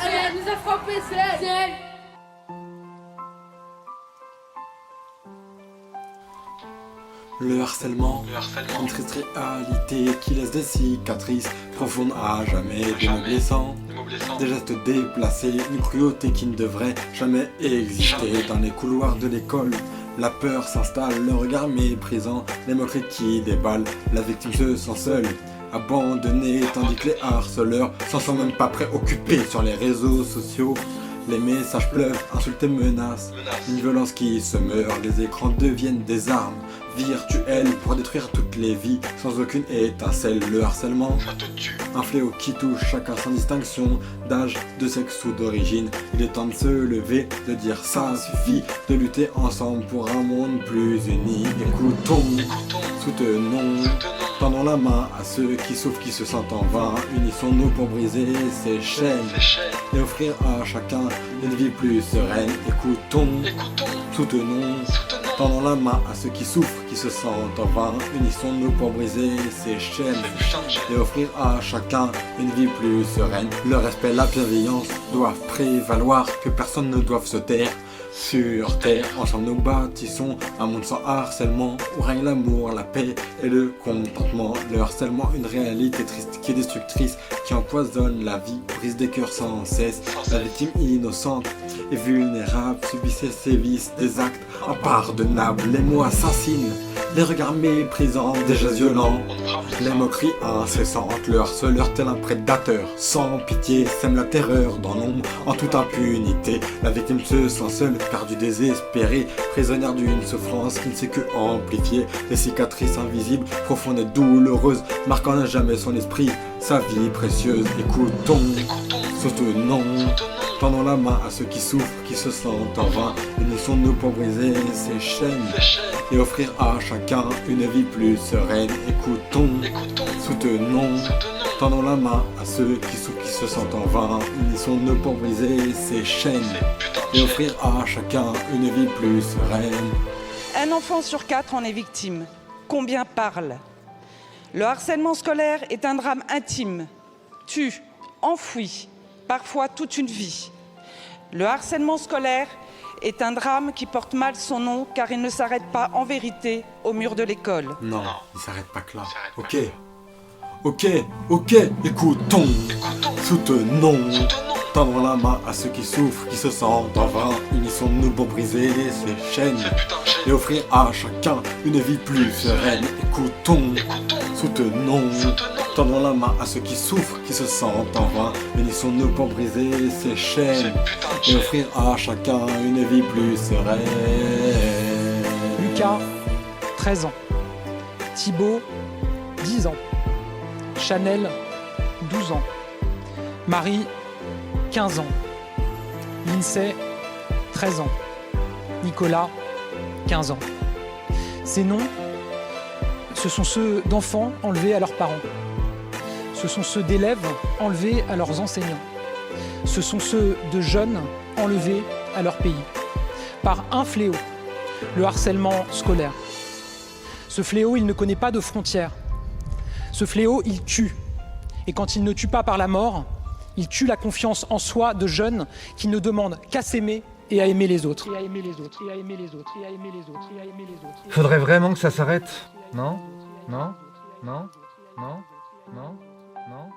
Allez, elle nous a frappé, c'est elle. Le harcèlement, une triste réalité qui laisse des cicatrices profondes à jamais, des mots blessants, des gestes déplacés, une cruauté qui ne devrait jamais exister. Dans les couloirs de l'école, la peur s'installe, le regard méprisant, les moqueries qui déballent, la victime se sent seule, abandonnée, tandis que les harceleurs s'en sont même pas préoccupés sur les réseaux sociaux. Les messages pleuvent, insultes et menaces, une violence qui se meurt, les écrans deviennent des armes virtuelles pour détruire toutes les vies sans aucune étincelle. Le harcèlement, un fléau qui touche chacun sans distinction d'âge, de sexe ou d'origine. Il est temps de se lever, de dire ça suffit, de lutter ensemble pour un monde plus uni. Écoutons, soutenons, tendons la main à ceux qui souffrent, qui se sentent en vain. Unissons-nous pour briser ces chaînes et offrir à chacun une vie plus sereine. Écoutons, soutenons, tendons la main à ceux qui souffrent, qui se sentent en vain. Unissons-nous pour briser ces chaînes et offrir à chacun une vie plus sereine. Le respect, la bienveillance doivent prévaloir, que personne ne doive se taire. Sur terre, ensemble nous bâtissons un monde sans harcèlement, où règne l'amour, la paix et le contentement. Le harcèlement, une réalité triste qui est destructrice, qui empoisonne la vie, brise des cœurs sans cesse. La victime innocente et vulnérable subissait ces vices, des actes impardonnables. Les mots assassinent, les regards méprisants, des gestes violents, les moqueries incessantes. Le harceleur tel un prédateur, sans pitié, sème la terreur dans l'ombre, en toute impunité. La victime se sent seule, perdue, désespérée, prisonnière d'une souffrance qui ne sait que amplifier. Les cicatrices invisibles, profondes et douloureuses, marquant à jamais son esprit, sa vie précieuse. Écoutons, soutenons, tendons la main à ceux qui souffrent, qui se sentent en vain. Unissons-nous pour briser ces chaînes et offrir à chacun une vie plus sereine. Écoutons, soutenons, tendons la main à ceux qui souffrent, qui se sentent en vain. Unissons-nous pour briser ces chaînes et offrir à chacun une vie plus sereine. Un enfant sur 4 en est victime. Combien parlent? Le harcèlement scolaire est un drame intime, tue, enfouit, parfois toute une vie. Le harcèlement scolaire est un drame qui porte mal son nom car il ne s'arrête pas en vérité au mur de l'école. Non, il s'arrête pas que là. Ok, écoutons, soutenons, tendons la main à ceux qui souffrent, qui se sentent en vain. Unissons-nous pour briser ces chaînes et offrir à chacun une vie plus sereine. Écoutons, soutenons, tendons la main à ceux qui souffrent, qui se sentent en vain. Unissons-nous pour briser ces chaînes et offrir à chacun une vie plus sereine. Lucas, 13 ans. Thibaut, 10 ans. Chanel, 12 ans. Marie, 15 ans. Lindsay, 13 ans. Nicolas, 15 ans. Ces noms, ce sont ceux d'enfants enlevés à leurs parents. Ce sont ceux d'élèves enlevés à leurs enseignants. Ce sont ceux de jeunes enlevés à leur pays. Par un fléau, le harcèlement scolaire. Ce fléau, il ne connaît pas de frontières. Ce fléau, il tue. Et quand il ne tue pas par la mort, il tue la confiance en soi de jeunes qui ne demandent qu'à s'aimer et à aimer les autres. Faudrait vraiment que ça s'arrête. Non, non, non, non, non, non.